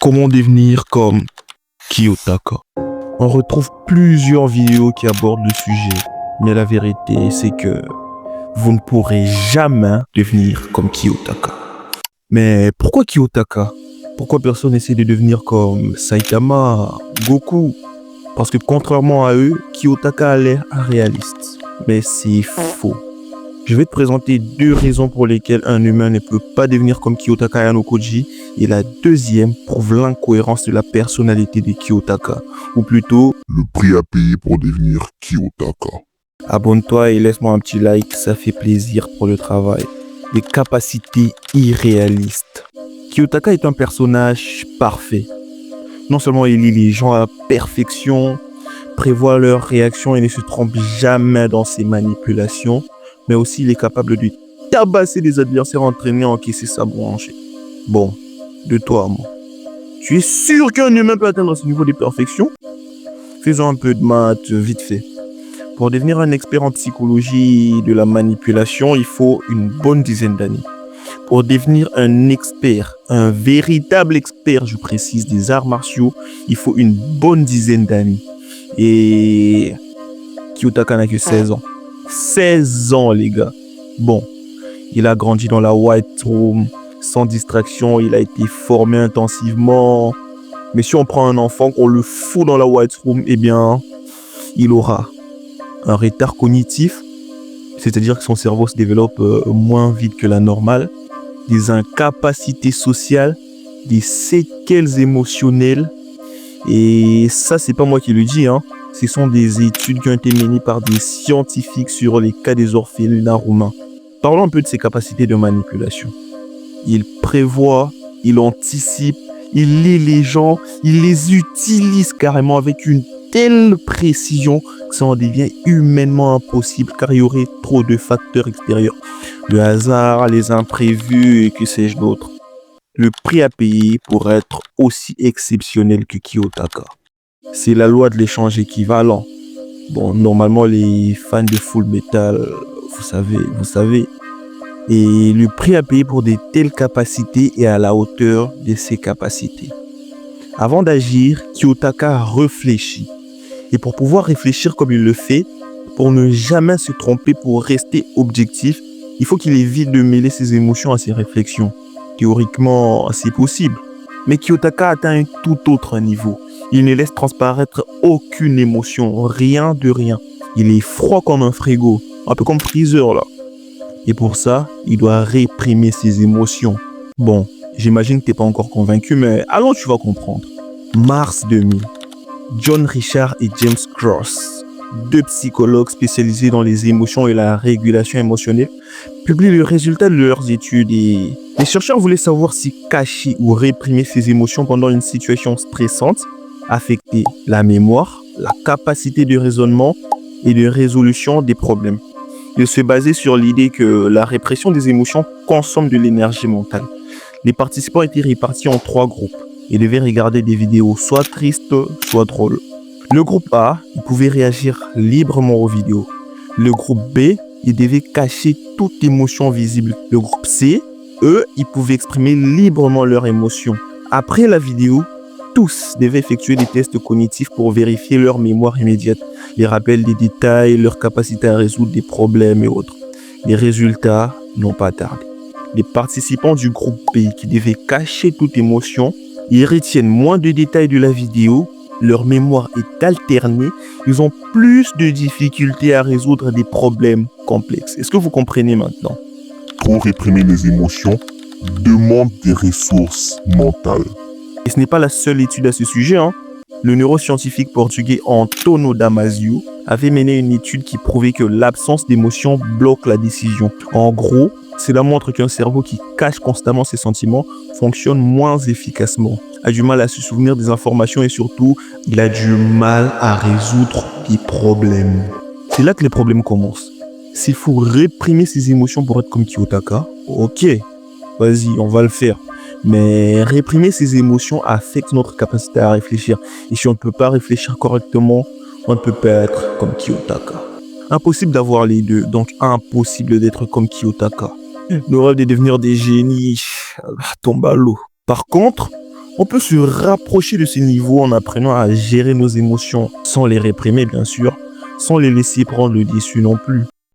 Comment devenir comme Kiyotaka? On retrouve plusieurs vidéos qui abordent le sujet, mais la vérité c'est que vous ne pourrez jamais devenir comme Kiyotaka. Mais pourquoi Kiyotaka? Pourquoi personne n'essaie de devenir comme Saitama, Goku? Parce que contrairement à eux, Kiyotaka a l'air réaliste. Mais c'est faux. Je vais te présenter 2 raisons pour lesquelles un humain ne peut pas devenir comme Kiyotaka Yano Koji, et la deuxième prouve l'incohérence de la personnalité de Kiyotaka, ou plutôt le prix à payer pour devenir Kiyotaka. Abonne-toi et laisse-moi un petit like, ça fait plaisir pour le travail. Des capacités irréalistes. Kiyotaka est un personnage parfait. Non seulement il lit les gens à la perfection, prévoit leurs réactions et ne se trompe jamais dans ses manipulations, mais aussi il est capable de tabasser des adversaires entraînés à encaisser sa branche. Bon, de toi à moi. Tu es sûr qu'un humain peut atteindre ce niveau de perfection? Faisons un peu de maths vite fait. Pour devenir un expert en psychologie de la manipulation, il faut une bonne dizaine d'années. Pour devenir un expert, un véritable expert, je précise, des arts martiaux, il faut une bonne dizaine d'années. Et Kiyotaka n'a que 16 ans. 16 ans, les gars. Bon, il a grandi dans la White Room, sans distraction, il a été formé intensivement. Mais si on prend un enfant, qu'on le fout dans la White Room, eh bien, il aura un retard cognitif, c'est-à-dire que son cerveau se développe moins vite que la normale, des incapacités sociales, des séquelles émotionnelles. Et ça, c'est pas moi qui le dis, hein. Ce sont des études qui ont été menées par des scientifiques sur les cas des orphelinats roumains. Parlons un peu de ses capacités de manipulation. Il prévoit, il anticipe, il lit les gens, il les utilise carrément avec une telle précision que ça en devient humainement impossible car il y aurait trop de facteurs extérieurs. Le hasard, les imprévus et que sais-je d'autre. Le prix à payer pour être aussi exceptionnel que Kiyotaka. C'est la loi de l'échange équivalent. Bon, normalement, les fans de Full Metal, vous savez. Et le prix à payer pour de telles capacités est à la hauteur de ses capacités. Avant d'agir, Kiyotaka réfléchit. Et pour pouvoir réfléchir comme il le fait, pour ne jamais se tromper, pour rester objectif, il faut qu'il évite de mêler ses émotions à ses réflexions. Théoriquement, c'est possible. Mais Kiyotaka atteint un tout autre niveau. Il ne laisse transparaître aucune émotion, rien de rien. Il est froid comme un frigo, un peu comme Freezer là. Et pour ça, il doit réprimer ses émotions. Bon, j'imagine que t'es pas encore convaincu, mais allons, tu vas comprendre. Mars 2000. John Richard et James Cross, 2 psychologues spécialisés dans les émotions et la régulation émotionnelle, publient le résultat de leurs études et les chercheurs voulaient savoir si cacher ou réprimer ses émotions pendant une situation stressante affectait la mémoire, la capacité de raisonnement et de résolution des problèmes. Ils se basaient sur l'idée que la répression des émotions consomme de l'énergie mentale. Les participants étaient répartis en 3 groupes et devaient regarder des vidéos soit tristes, soit drôles. Le groupe A, il pouvait réagir librement aux vidéos. Le groupe B, il devait cacher toute émotion visible. Le groupe C, eux, ils pouvaient exprimer librement leurs émotions. Après la vidéo, tous devaient effectuer des tests cognitifs pour vérifier leur mémoire immédiate, les rappels des détails, leur capacité à résoudre des problèmes et autres. Les résultats n'ont pas tardé. Les participants du groupe B qui devaient cacher toute émotion, ils retiennent moins de détails de la vidéo, leur mémoire est alternée, ils ont plus de difficultés à résoudre des problèmes complexes. Est-ce que vous comprenez maintenant? Trop réprimer les émotions demande des ressources mentales. Et ce n'est pas la seule étude à ce sujet, hein. Le neuroscientifique portugais António Damasio avait mené une étude qui prouvait que l'absence d'émotion bloque la décision. En gros, cela montre qu'un cerveau qui cache constamment ses sentiments fonctionne moins efficacement, a du mal à se souvenir des informations et surtout, il a du mal à résoudre des problèmes. C'est là que les problèmes commencent. S'il faut réprimer ses émotions pour être comme Kiyotaka, ok, vas-y, on va le faire. Mais réprimer ses émotions affecte notre capacité à réfléchir. Et si on ne peut pas réfléchir correctement, on ne peut pas être comme Kiyotaka. Impossible d'avoir les deux, donc impossible d'être comme Kiyotaka. Le rêve de devenir des génies tombe à l'eau. Par contre, On peut se rapprocher de ces niveaux en apprenant à gérer nos émotions, sans les réprimer bien sûr, sans les laisser prendre le dessus non plus.